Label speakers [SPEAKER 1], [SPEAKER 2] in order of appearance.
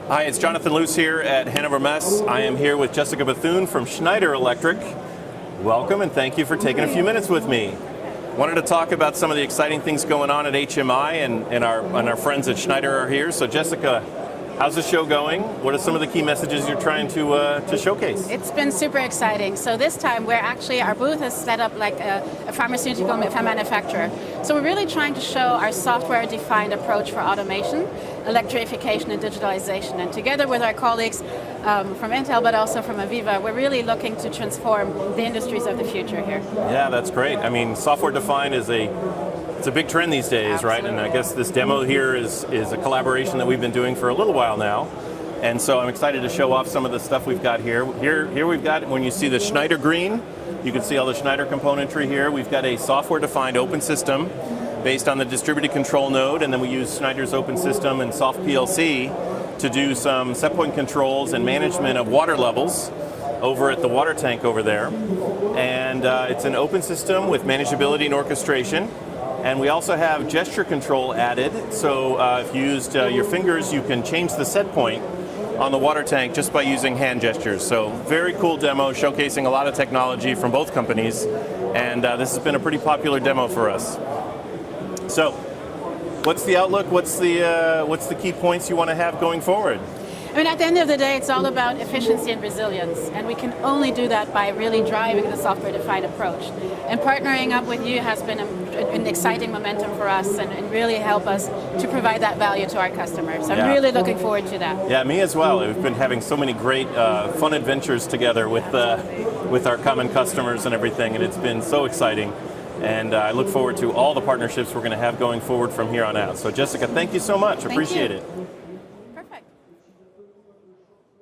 [SPEAKER 1] Hi, it's Jonathan Luce here at Hannover Messe. I am here with Jessica Bethune from Schneider Electric. Welcome and thank you for taking a few minutes with me. Wanted to talk about some of the exciting things going on at HMI, and our friends at Schneider are here. So Jessica, how's the show going? What are some of the key messages you're trying to showcase?
[SPEAKER 2] It's been super exciting. So this time our booth is set up like a pharmaceutical manufacturer. So we're really trying to show our software-defined approach for automation, electrification and digitalization. And together with our colleagues from Intel, but also from Aviva, we're really looking to transform the industries of the future here.
[SPEAKER 1] Yeah, that's great. I mean, software-defined is it's a big trend these days,
[SPEAKER 2] Absolutely.
[SPEAKER 1] right? And I guess this demo here is a collaboration that we've been doing for a little while now. And so I'm excited to show off some of the stuff we've got here. Here we've got, when you see the Schneider green, you can see all the Schneider componentry here. We've got a software-defined open system based on the distributed control node, and then we use Schneider's open system and soft PLC to do some set point controls and management of water levels over at the water tank over there. And it's an open system with manageability and orchestration. And we also have gesture control added, so if you used your fingers, you can change the set point on the water tank just by using hand gestures. So very cool demo, showcasing a lot of technology from both companies, and this has been a pretty popular demo for us. So, what's the outlook? What's the key points you want to have going forward?
[SPEAKER 2] I mean, at the end of the day, it's all about efficiency and resilience, and we can only do that by really driving the software-defined approach. And partnering up with you has been an exciting momentum for us, and really help us to provide that value to our customers. I'm really looking forward to that.
[SPEAKER 1] Yeah, me as well. We've been having so many great fun adventures together with our common customers and everything, and it's been so exciting. And I look forward to all the partnerships we're going to have going forward from here on out. So Jessica, thank you so much. Appreciate it.